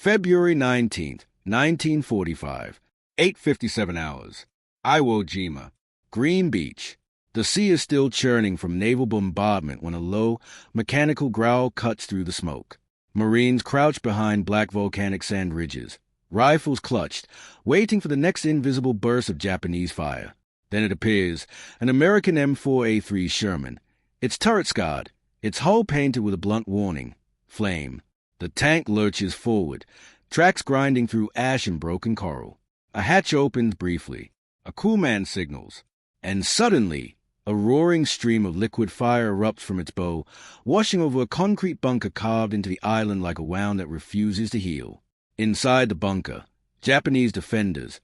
February 19th, 1945, 8:57 hours. Iwo Jima, Green Beach. The sea is still churning from naval bombardment when a low, mechanical growl cuts through the smoke. Marines crouch behind black volcanic sand ridges, rifles clutched, waiting for the next invisible burst of Japanese fire. Then it appears, an American M4A3 Sherman. Its turret scarred, its hull painted with a blunt warning, flame. The tank lurches forward, tracks grinding through ash and broken coral. A hatch opens briefly. A crewman signals. And suddenly, a roaring stream of liquid fire erupts from its bow, washing over a concrete bunker carved into the island like a wound that refuses to heal. Inside the bunker, Japanese defenders,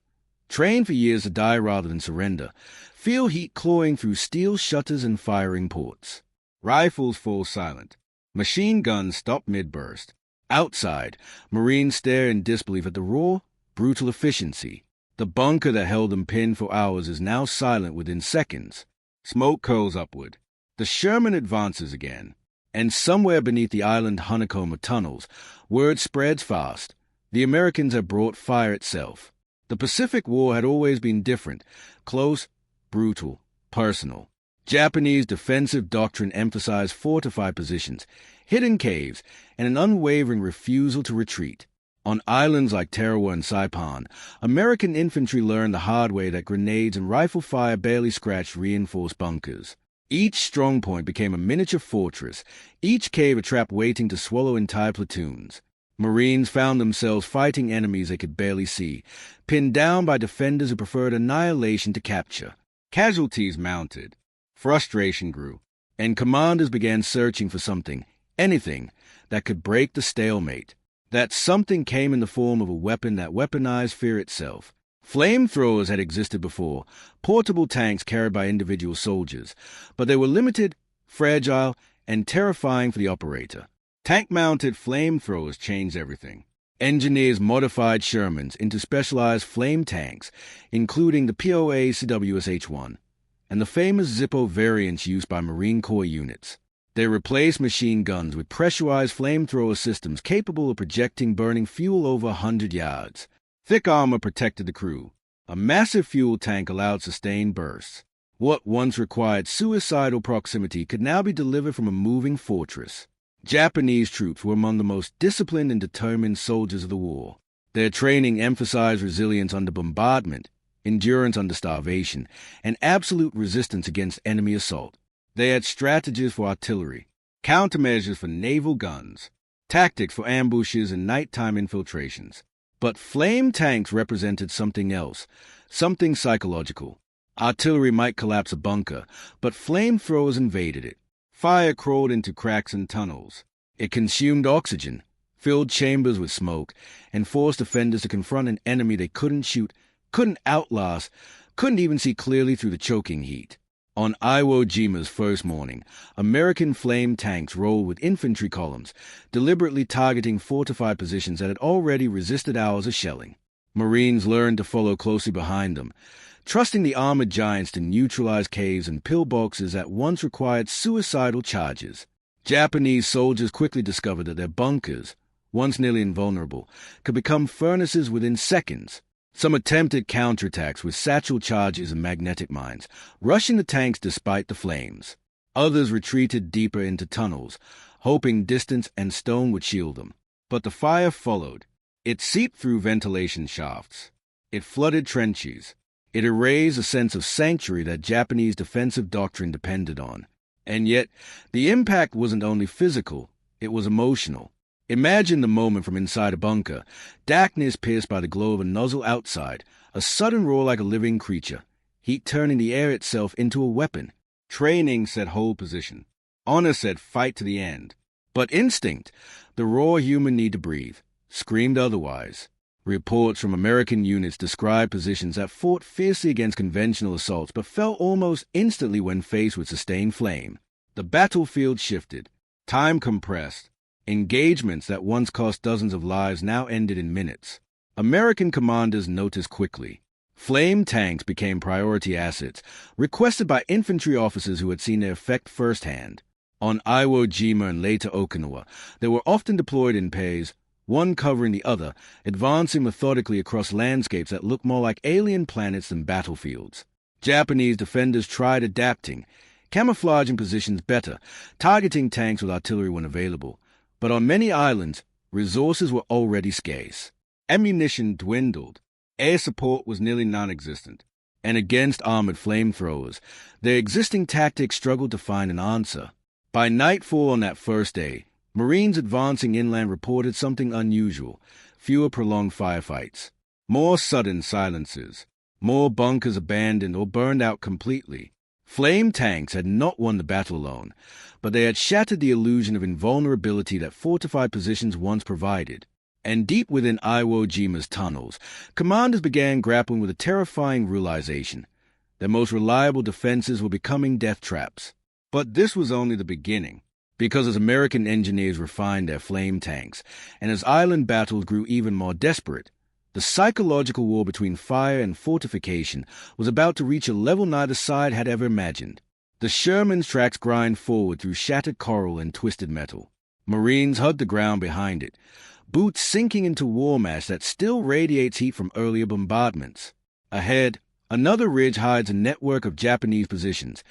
trained for years to die rather than surrender, feel heat clawing through steel shutters and firing ports. Rifles fall silent. Machine guns stop mid-burst. Outside, Marines stare in disbelief at the raw, brutal efficiency. The bunker that held them pinned for hours is now silent within seconds. Smoke curls upward. The Sherman advances again. And somewhere beneath the island honeycomb of tunnels, word spreads fast. The Americans have brought fire itself. The Pacific War had always been different, close, brutal, personal. Japanese defensive doctrine emphasized fortified positions, hidden caves, and an unwavering refusal to retreat. On islands like Tarawa and Saipan, American infantry learned the hard way that grenades and rifle fire barely scratched reinforced bunkers. Each strongpoint became a miniature fortress, each cave a trap waiting to swallow entire platoons. Marines found themselves fighting enemies they could barely see, pinned down by defenders who preferred annihilation to capture. Casualties mounted. Frustration grew, and commanders began searching for something, anything, that could break the stalemate. That something came in the form of a weapon that weaponized fear itself. Flamethrowers had existed before, portable tanks carried by individual soldiers, but they were limited, fragile, and terrifying for the operator. Tank-mounted flamethrowers changed everything. Engineers modified Shermans into specialized flame tanks, including the POA CWS-H1, and the famous Zippo variants used by Marine Corps units. They replaced machine guns with pressurized flamethrower systems capable of projecting burning fuel over 100 yards. Thick armor protected the crew. A massive fuel tank allowed sustained bursts. What once required suicidal proximity could now be delivered from a moving fortress. Japanese troops were among the most disciplined and determined soldiers of the war. Their training emphasized resilience under bombardment, endurance under starvation, and absolute resistance against enemy assault. They had strategies for artillery, countermeasures for naval guns, tactics for ambushes and nighttime infiltrations. But flame tanks represented something else, something psychological. Artillery might collapse a bunker, but flamethrowers invaded it. Fire crawled into cracks and tunnels. It consumed oxygen, filled chambers with smoke, and forced defenders to confront an enemy they couldn't shoot, couldn't outlast, couldn't even see clearly through the choking heat. On Iwo Jima's first morning, American flame tanks rolled with infantry columns, deliberately targeting fortified positions that had already resisted hours of shelling. Marines learned to follow closely behind them, trusting the armored giants to neutralize caves and pillboxes that once required suicidal charges. Japanese soldiers quickly discovered that their bunkers, once nearly invulnerable, could become furnaces within seconds. Some attempted counterattacks with satchel charges and magnetic mines, rushing the tanks despite the flames. Others retreated deeper into tunnels, hoping distance and stone would shield them. But the fire followed. It seeped through ventilation shafts. It flooded trenches. It erased a sense of sanctuary that Japanese defensive doctrine depended on. And yet, the impact wasn't only physical, it was emotional. Imagine the moment from inside a bunker, darkness pierced by the glow of a nozzle outside, a sudden roar like a living creature, heat turning the air itself into a weapon. Training said hold position. Honor said fight to the end. But instinct, the raw human need to breathe, screamed otherwise. Reports from American units described positions that fought fiercely against conventional assaults but fell almost instantly when faced with sustained flame. The battlefield shifted. Time compressed. Engagements that once cost dozens of lives now ended in minutes. American commanders noticed quickly. Flame tanks became priority assets, requested by infantry officers who had seen their effect firsthand. On Iwo Jima and later Okinawa, they were often deployed in pairs, one covering the other, advancing methodically across landscapes that looked more like alien planets than battlefields. Japanese defenders tried adapting, camouflaging positions better, targeting tanks with artillery when available. But on many islands, resources were already scarce. Ammunition dwindled. Air support was nearly non-existent. And against armored flamethrowers, their existing tactics struggled to find an answer. By nightfall on that first day, Marines advancing inland reported something unusual: fewer prolonged firefights, more sudden silences, more bunkers abandoned or burned out completely. Flame tanks had not won the battle alone, but they had shattered the illusion of invulnerability that fortified positions once provided. And deep within Iwo Jima's tunnels, commanders began grappling with a terrifying realization: their most reliable defenses were becoming death traps. But this was only the beginning, because as American engineers refined their flame tanks, and as island battles grew even more desperate, the psychological war between fire and fortification was about to reach a level neither side had ever imagined. The Sherman's tracks grind forward through shattered coral and twisted metal. Marines hug the ground behind it, boots sinking into war mass that still radiates heat from earlier bombardments. Ahead, another ridge hides a network of Japanese positions,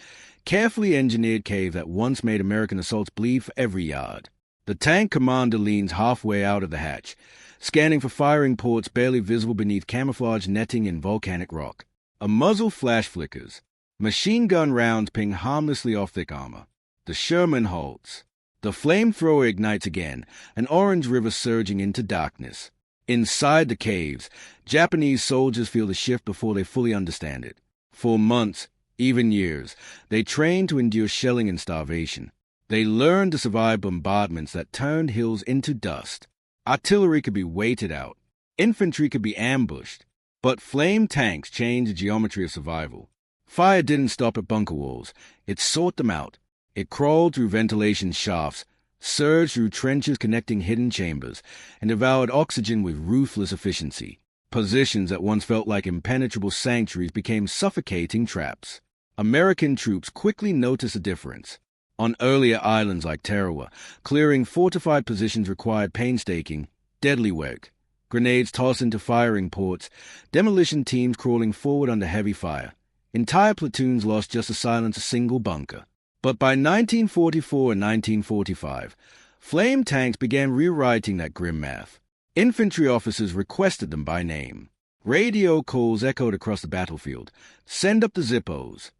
carefully engineered cave that once made American assaults bleed for every yard. The tank commander leans halfway out of the hatch, scanning for firing ports barely visible beneath camouflage netting and volcanic rock. A muzzle flash flickers. Machine gun rounds ping harmlessly off thick armor. The Sherman halts. The flamethrower ignites again, an orange river surging into darkness. Inside the caves, Japanese soldiers feel the shift before they fully understand it. For months, even years, they trained to endure shelling and starvation. They learned to survive bombardments that turned hills into dust. Artillery could be waited out. Infantry could be ambushed. But flame tanks changed the geometry of survival. Fire didn't stop at bunker walls. It sought them out. It crawled through ventilation shafts, surged through trenches connecting hidden chambers, and devoured oxygen with ruthless efficiency. Positions that once felt like impenetrable sanctuaries became suffocating traps. American troops quickly noticed a difference. On earlier islands like Tarawa, clearing fortified positions required painstaking, deadly work. Grenades tossed into firing ports, demolition teams crawling forward under heavy fire. Entire platoons lost just to silence a single bunker. But by 1944 and 1945, flame tanks began rewriting that grim math. Infantry officers requested them by name. Radio calls echoed across the battlefield. Send up the Zippos.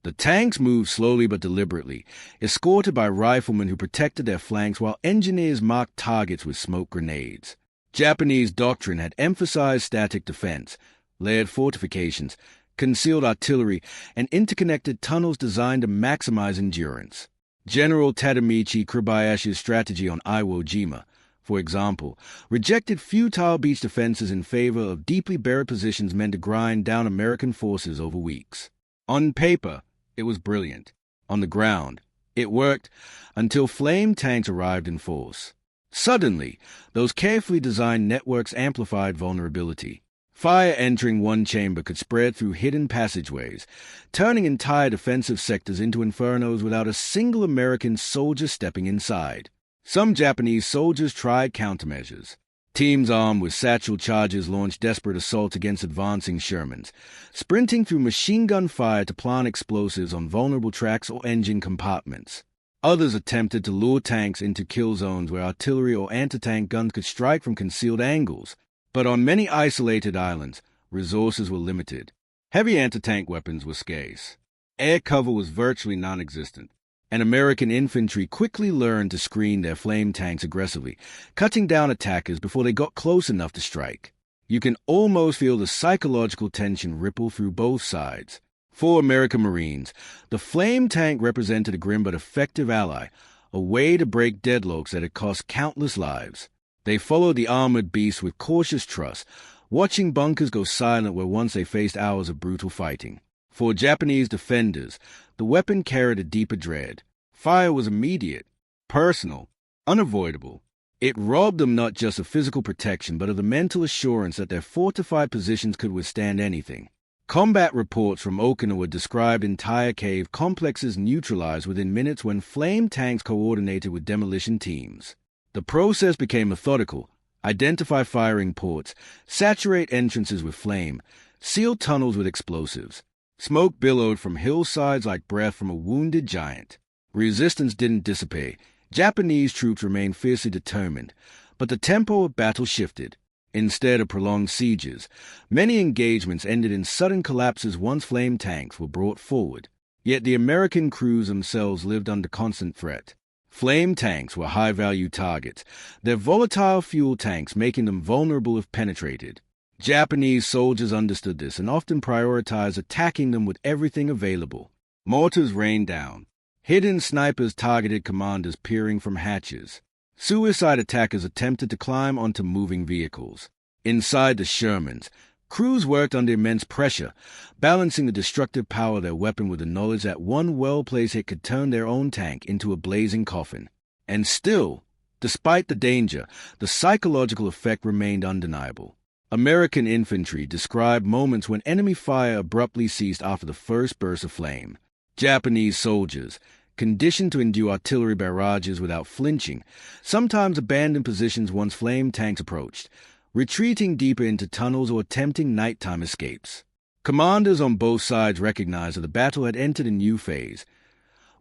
The tanks moved slowly but deliberately, escorted by riflemen who protected their flanks while engineers marked targets with smoke grenades. Japanese doctrine had emphasized static defense, layered fortifications, concealed artillery, and interconnected tunnels designed to maximize endurance. General Tadamichi Kobayashi's strategy on Iwo Jima, for example, rejected futile beach defenses in favor of deeply buried positions meant to grind down American forces over weeks. On paper, it was brilliant. On the ground, it worked until flame tanks arrived in force. Suddenly, those carefully designed networks amplified vulnerability. Fire entering one chamber could spread through hidden passageways, turning entire defensive sectors into infernos without a single American soldier stepping inside. Some Japanese soldiers tried countermeasures. Teams armed with satchel charges launched desperate assaults against advancing Shermans, sprinting through machine gun fire to plant explosives on vulnerable tracks or engine compartments. Others attempted to lure tanks into kill zones where artillery or anti-tank guns could strike from concealed angles. But on many isolated islands, resources were limited. Heavy anti-tank weapons were scarce. Air cover was virtually non-existent, and American infantry quickly learned to screen their flame tanks aggressively, cutting down attackers before they got close enough to strike. You can almost feel the psychological tension ripple through both sides. For American Marines, the flame tank represented a grim but effective ally, a way to break deadlocks that had cost countless lives. They followed the armored beast with cautious trust, watching bunkers go silent where once they faced hours of brutal fighting. For Japanese defenders, the weapon carried a deeper dread. Fire was immediate, personal, unavoidable. It robbed them not just of physical protection, but of the mental assurance that their fortified positions could withstand anything. Combat reports from Okinawa described entire cave complexes neutralized within minutes when flame tanks coordinated with demolition teams. The process became methodical, identify firing ports, saturate entrances with flame, seal tunnels with explosives. Smoke billowed from hillsides like breath from a wounded giant. Resistance didn't dissipate. Japanese troops remained fiercely determined, but the tempo of battle shifted. Instead of prolonged sieges, many engagements ended in sudden collapses once flame tanks were brought forward. Yet the American crews themselves lived under constant threat. Flame tanks were high-value targets, their volatile fuel tanks making them vulnerable if penetrated. Japanese soldiers understood this and often prioritized attacking them with everything available. Mortars rained down. Hidden snipers targeted commanders peering from hatches. Suicide attackers attempted to climb onto moving vehicles. Inside the Shermans, crews worked under immense pressure, balancing the destructive power of their weapon with the knowledge that one well-placed hit could turn their own tank into a blazing coffin. And still, despite the danger, the psychological effect remained undeniable. American infantry described moments when enemy fire abruptly ceased after the first burst of flame. Japanese soldiers, conditioned to endure artillery barrages without flinching, sometimes abandoned positions once flame tanks approached, retreating deeper into tunnels or attempting nighttime escapes. Commanders on both sides recognized that the battle had entered a new phase,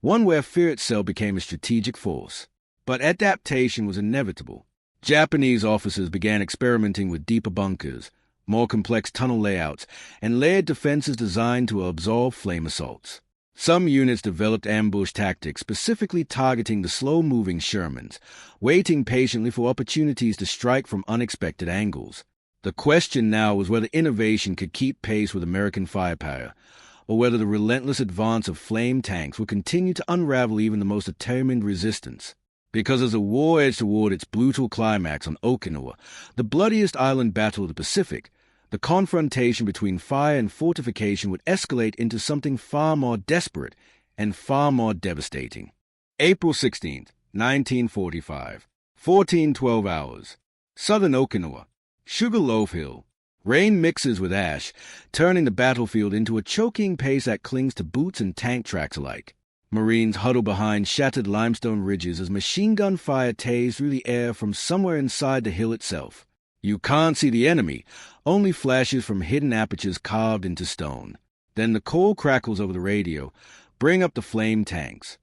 one where fear itself became a strategic force. But adaptation was inevitable. Japanese officers began experimenting with deeper bunkers, more complex tunnel layouts, and layered defenses designed to absorb flame assaults. Some units developed ambush tactics specifically targeting the slow-moving Shermans, waiting patiently for opportunities to strike from unexpected angles. The question now was whether innovation could keep pace with American firepower, or whether the relentless advance of flame tanks would continue to unravel even the most determined resistance. Because as the war edged toward its brutal climax on Okinawa, the bloodiest island battle of the Pacific, the confrontation between fire and fortification would escalate into something far more desperate and far more devastating. April 16th, 1945, 14:12 hours. Southern Okinawa, Sugarloaf Hill. Rain mixes with ash, turning the battlefield into a choking pace that clings to boots and tank tracks alike. Marines huddle behind shattered limestone ridges as machine gun fire tased through the air from somewhere inside the hill itself. You can't see the enemy, only flashes from hidden apertures carved into stone. Then the coal crackles over the radio, bring up the flame tanks.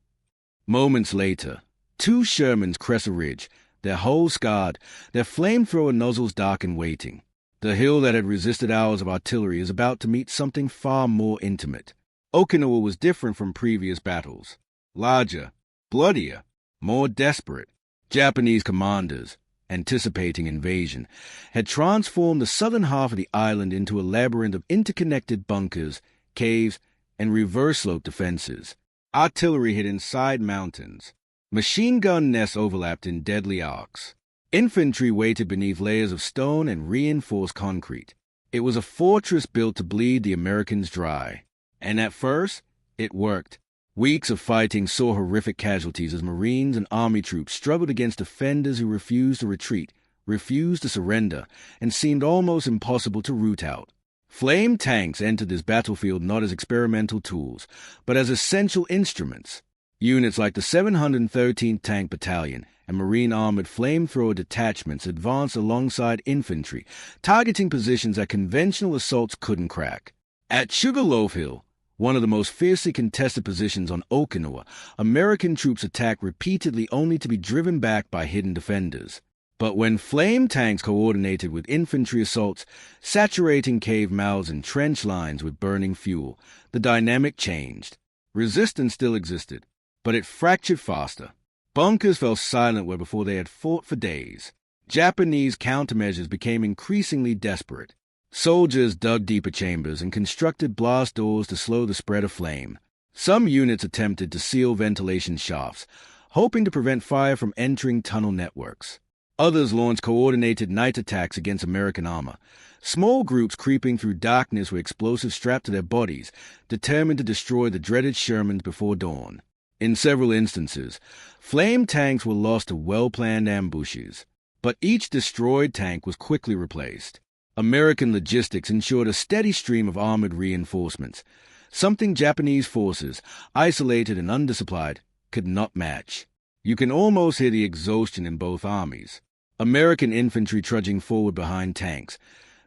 Moments later, two Shermans crest a ridge, their hulls scarred, their flamethrower nozzles dark and waiting. The hill that had resisted hours of artillery is about to meet something far more intimate. Okinawa was different from previous battles. Larger, bloodier, more desperate. Japanese commanders, anticipating invasion, had transformed the southern half of the island into a labyrinth of interconnected bunkers, caves, and reverse-slope defenses. Artillery hid inside mountains. Machine gun nests overlapped in deadly arcs. Infantry waited beneath layers of stone and reinforced concrete. It was a fortress built to bleed the Americans dry. And at first, it worked. Weeks of fighting saw horrific casualties as Marines and Army troops struggled against defenders who refused to retreat, refused to surrender, and seemed almost impossible to root out. Flame tanks entered this battlefield not as experimental tools, but as essential instruments. Units like the 713th Tank Battalion and Marine Armored Flamethrower Detachments advanced alongside infantry, targeting positions that conventional assaults couldn't crack. At Sugarloaf Hill, one of the most fiercely contested positions on Okinawa, American troops attacked repeatedly only to be driven back by hidden defenders. But when flame tanks coordinated with infantry assaults, saturating cave mouths and trench lines with burning fuel, the dynamic changed. Resistance still existed, but it fractured faster. Bunkers fell silent where before they had fought for days. Japanese countermeasures became increasingly desperate. Soldiers dug deeper chambers and constructed blast doors to slow the spread of flame. Some units attempted to seal ventilation shafts, hoping to prevent fire from entering tunnel networks. Others launched coordinated night attacks against American armor, small groups creeping through darkness with explosives strapped to their bodies, determined to destroy the dreaded Shermans before dawn. In several instances, flame tanks were lost to well-planned ambushes, but each destroyed tank was quickly replaced. American logistics ensured a steady stream of armored reinforcements, something Japanese forces, isolated and undisciplined, could not match. You can almost hear the exhaustion in both armies. American infantry trudging forward behind tanks,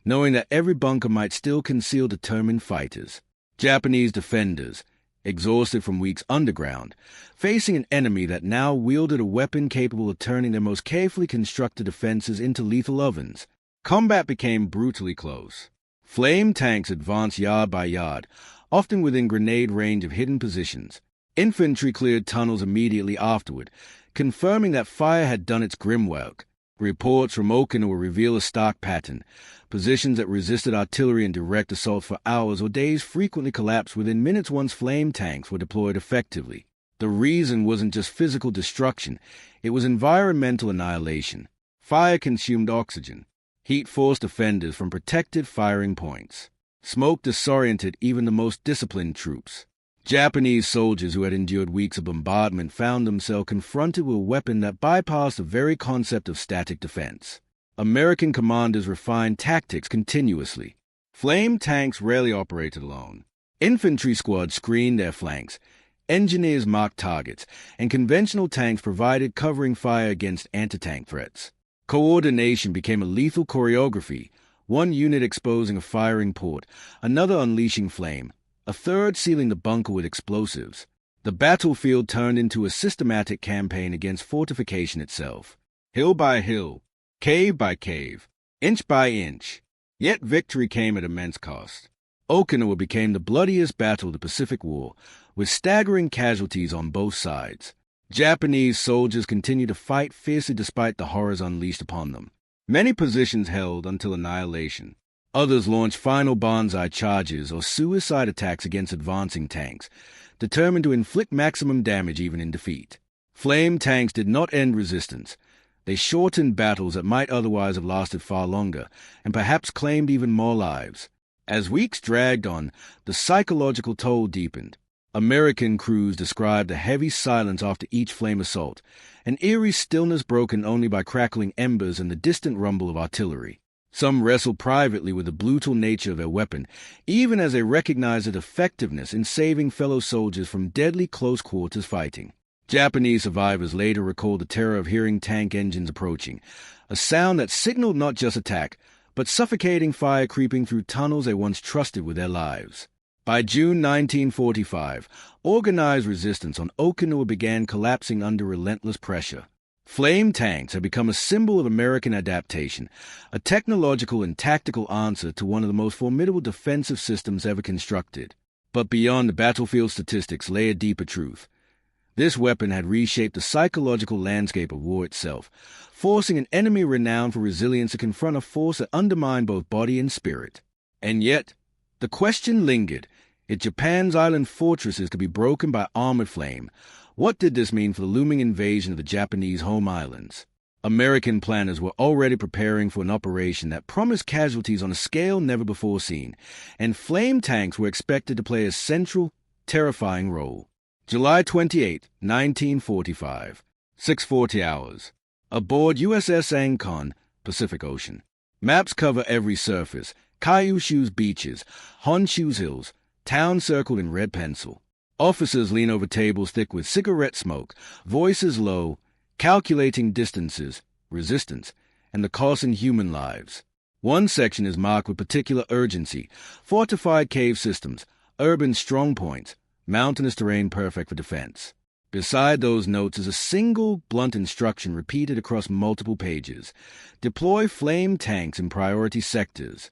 knowing that every bunker might still conceal determined fighters. Japanese defenders, exhausted from weeks underground, facing an enemy that now wielded a weapon capable of turning their most carefully constructed defenses into lethal ovens. Combat became brutally close. Flame tanks advanced yard by yard, often within grenade range of hidden positions. Infantry cleared tunnels immediately afterward, confirming that fire had done its grim work. Reports from Okinawa reveal a stark pattern. Positions that resisted artillery and direct assaults for hours or days frequently collapsed within minutes once flame tanks were deployed effectively. The reason wasn't just physical destruction, it was environmental annihilation. Fire consumed oxygen. Heat forced defenders from protected firing points. Smoke disoriented even the most disciplined troops. Japanese soldiers who had endured weeks of bombardment found themselves confronted with a weapon that bypassed the very concept of static defense. American commanders refined tactics continuously. Flame tanks rarely operated alone. Infantry squads screened their flanks. Engineers marked targets, and conventional tanks provided covering fire against anti-tank threats. Coordination became a lethal choreography, one unit exposing a firing port, another unleashing flame, a third sealing the bunker with explosives. The battlefield turned into a systematic campaign against fortification itself. Hill by hill, cave by cave, inch by inch. Yet victory came at immense cost. Okinawa became the bloodiest battle of the Pacific War, with staggering casualties on both sides. Japanese soldiers continued to fight fiercely despite the horrors unleashed upon them. Many positions held until annihilation. Others launched final banzai charges or suicide attacks against advancing tanks, determined to inflict maximum damage even in defeat. Flame tanks did not end resistance. They shortened battles that might otherwise have lasted far longer, and perhaps claimed even more lives. As weeks dragged on, the psychological toll deepened. American crews described a heavy silence after each flame assault, an eerie stillness broken only by crackling embers and the distant rumble of artillery. Some wrestled privately with the brutal nature of their weapon, even as they recognized its effectiveness in saving fellow soldiers from deadly close-quarters fighting. Japanese survivors later recalled the terror of hearing tank engines approaching, a sound that signaled not just attack, but suffocating fire creeping through tunnels they once trusted with their lives. By June 1945, organized resistance on Okinawa began collapsing under relentless pressure. Flame tanks had become a symbol of American adaptation, a technological and tactical answer to one of the most formidable defensive systems ever constructed. But beyond the battlefield statistics lay a deeper truth. This weapon had reshaped the psychological landscape of war itself, forcing an enemy renowned for resilience to confront a force that undermined both body and spirit. And yet, the question lingered. If Japan's island fortresses could be broken by armored flame, what did this mean for the looming invasion of the Japanese home islands? American planners were already preparing for an operation that promised casualties on a scale never before seen, and flame tanks were expected to play a central, terrifying role. July 28, 1945, 6:40 hours. Aboard USS Ancon, Pacific Ocean. Maps cover every surface, Kyushu's beaches, Honshu's hills, town circled in red pencil. Officers lean over tables thick with cigarette smoke, voices low, calculating distances, resistance, and the cost in human lives. One section is marked with particular urgency: fortified cave systems, urban strong points, mountainous terrain perfect for defense. Beside those notes is a single, blunt instruction repeated across multiple pages: deploy flame tanks in priority sectors.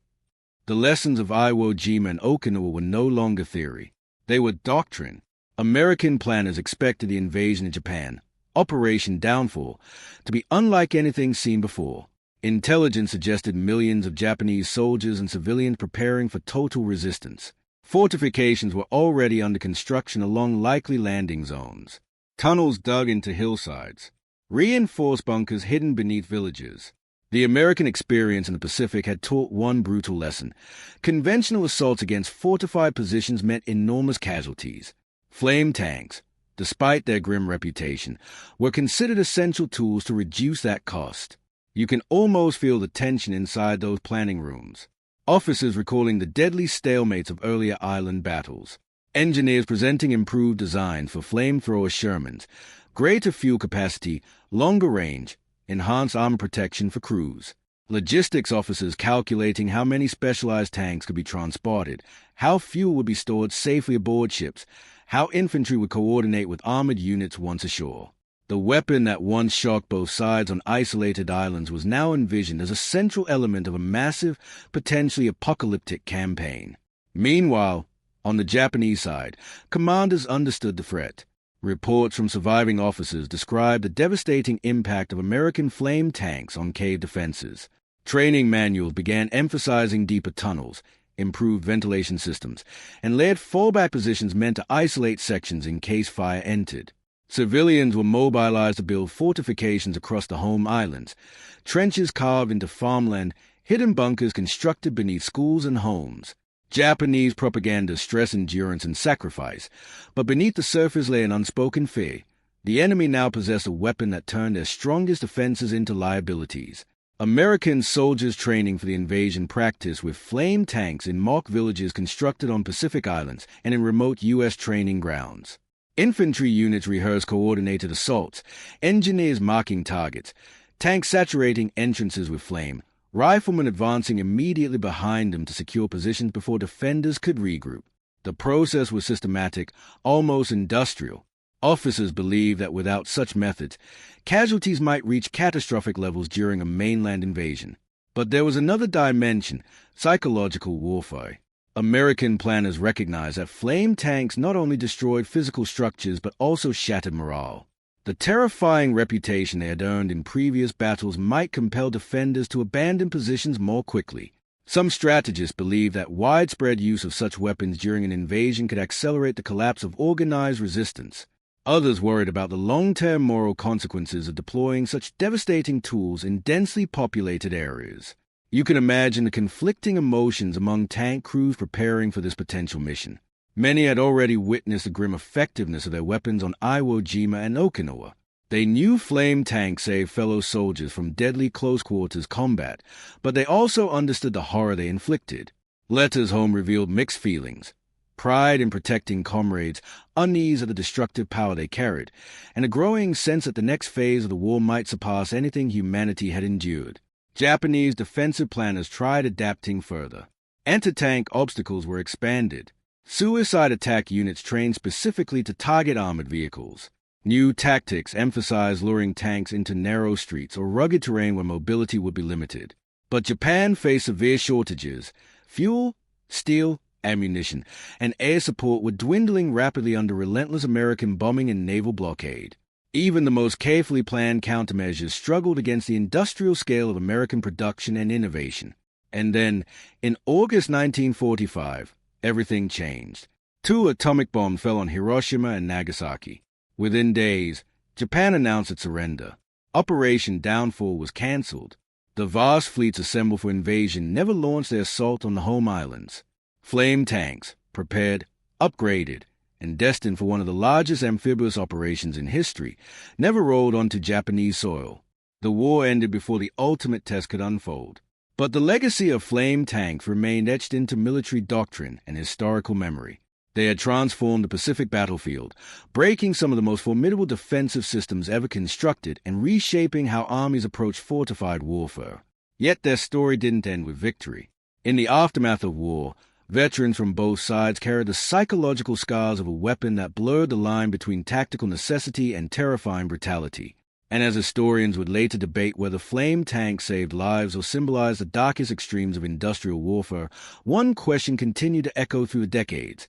The lessons of Iwo Jima and Okinawa were no longer theory. They were doctrine. American planners expected the invasion of Japan, Operation Downfall, to be unlike anything seen before. Intelligence suggested millions of Japanese soldiers and civilians preparing for total resistance. Fortifications were already under construction along likely landing zones. Tunnels dug into hillsides. Reinforced bunkers hidden beneath villages. The American experience in the Pacific had taught one brutal lesson. Conventional assaults against fortified positions meant enormous casualties. Flame tanks, despite their grim reputation, were considered essential tools to reduce that cost. You can almost feel the tension inside those planning rooms. Officers recalling the deadly stalemates of earlier island battles. Engineers presenting improved designs for flamethrower Shermans, greater fuel capacity, longer range, enhanced armor protection for crews, logistics officers calculating how many specialized tanks could be transported, how fuel would be stored safely aboard ships, how infantry would coordinate with armored units once ashore. The weapon that once shocked both sides on isolated islands was now envisioned as a central element of a massive, potentially apocalyptic campaign. Meanwhile, on the Japanese side, commanders understood the threat. Reports from surviving officers described the devastating impact of American flame tanks on cave defenses. Training manuals began emphasizing deeper tunnels, improved ventilation systems, and layered fallback positions meant to isolate sections in case fire entered. Civilians were mobilized to build fortifications across the home islands, trenches carved into farmland, hidden bunkers constructed beneath schools and homes. Japanese propaganda stressed endurance and sacrifice, but beneath the surface lay an unspoken fear. The enemy now possessed a weapon that turned their strongest defenses into liabilities. American soldiers training for the invasion practiced with flame tanks in mock villages constructed on Pacific Islands and in remote U.S. training grounds. Infantry units rehearsed coordinated assaults, engineers marking targets, tanks saturating entrances with flame, riflemen advancing immediately behind them to secure positions before defenders could regroup. The process was systematic, almost industrial. Officers believed that without such methods, casualties might reach catastrophic levels during a mainland invasion. But there was another dimension, psychological warfare. American planners recognized that flame tanks not only destroyed physical structures but also shattered morale. The terrifying reputation they had earned in previous battles might compel defenders to abandon positions more quickly. Some strategists believed that widespread use of such weapons during an invasion could accelerate the collapse of organized resistance. Others worried about the long-term moral consequences of deploying such devastating tools in densely populated areas. You can imagine the conflicting emotions among tank crews preparing for this potential mission. Many had already witnessed the grim effectiveness of their weapons on Iwo Jima and Okinawa. They knew flame tanks saved fellow soldiers from deadly close-quarters combat, but they also understood the horror they inflicted. Letters home revealed mixed feelings. Pride in protecting comrades, unease at the destructive power they carried, and a growing sense that the next phase of the war might surpass anything humanity had endured. Japanese defensive planners tried adapting further. Anti-tank obstacles were expanded. Suicide attack units trained specifically to target armored vehicles. New tactics emphasized luring tanks into narrow streets or rugged terrain where mobility would be limited. But Japan faced severe shortages. Fuel, steel, ammunition, and air support were dwindling rapidly under relentless American bombing and naval blockade. Even the most carefully planned countermeasures struggled against the industrial scale of American production and innovation. And then, in August 1945, everything changed. 2 atomic bombs fell on Hiroshima and Nagasaki. Within days, Japan announced its surrender. Operation Downfall was cancelled. The vast fleets assembled for invasion never launched their assault on the home islands. Flame tanks, prepared, upgraded, and destined for one of the largest amphibious operations in history, never rolled onto Japanese soil. The war ended before the ultimate test could unfold. But the legacy of flame tanks remained etched into military doctrine and historical memory. They had transformed the Pacific battlefield, breaking some of the most formidable defensive systems ever constructed and reshaping how armies approached fortified warfare. Yet their story didn't end with victory. In the aftermath of war, veterans from both sides carried the psychological scars of a weapon that blurred the line between tactical necessity and terrifying brutality. And as historians would later debate whether flame tanks saved lives or symbolized the darkest extremes of industrial warfare, one question continued to echo through the decades.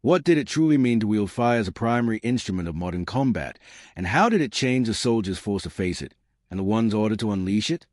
What did it truly mean to wield fire as a primary instrument of modern combat, and how did it change the soldiers forced to face it, and the ones ordered to unleash it?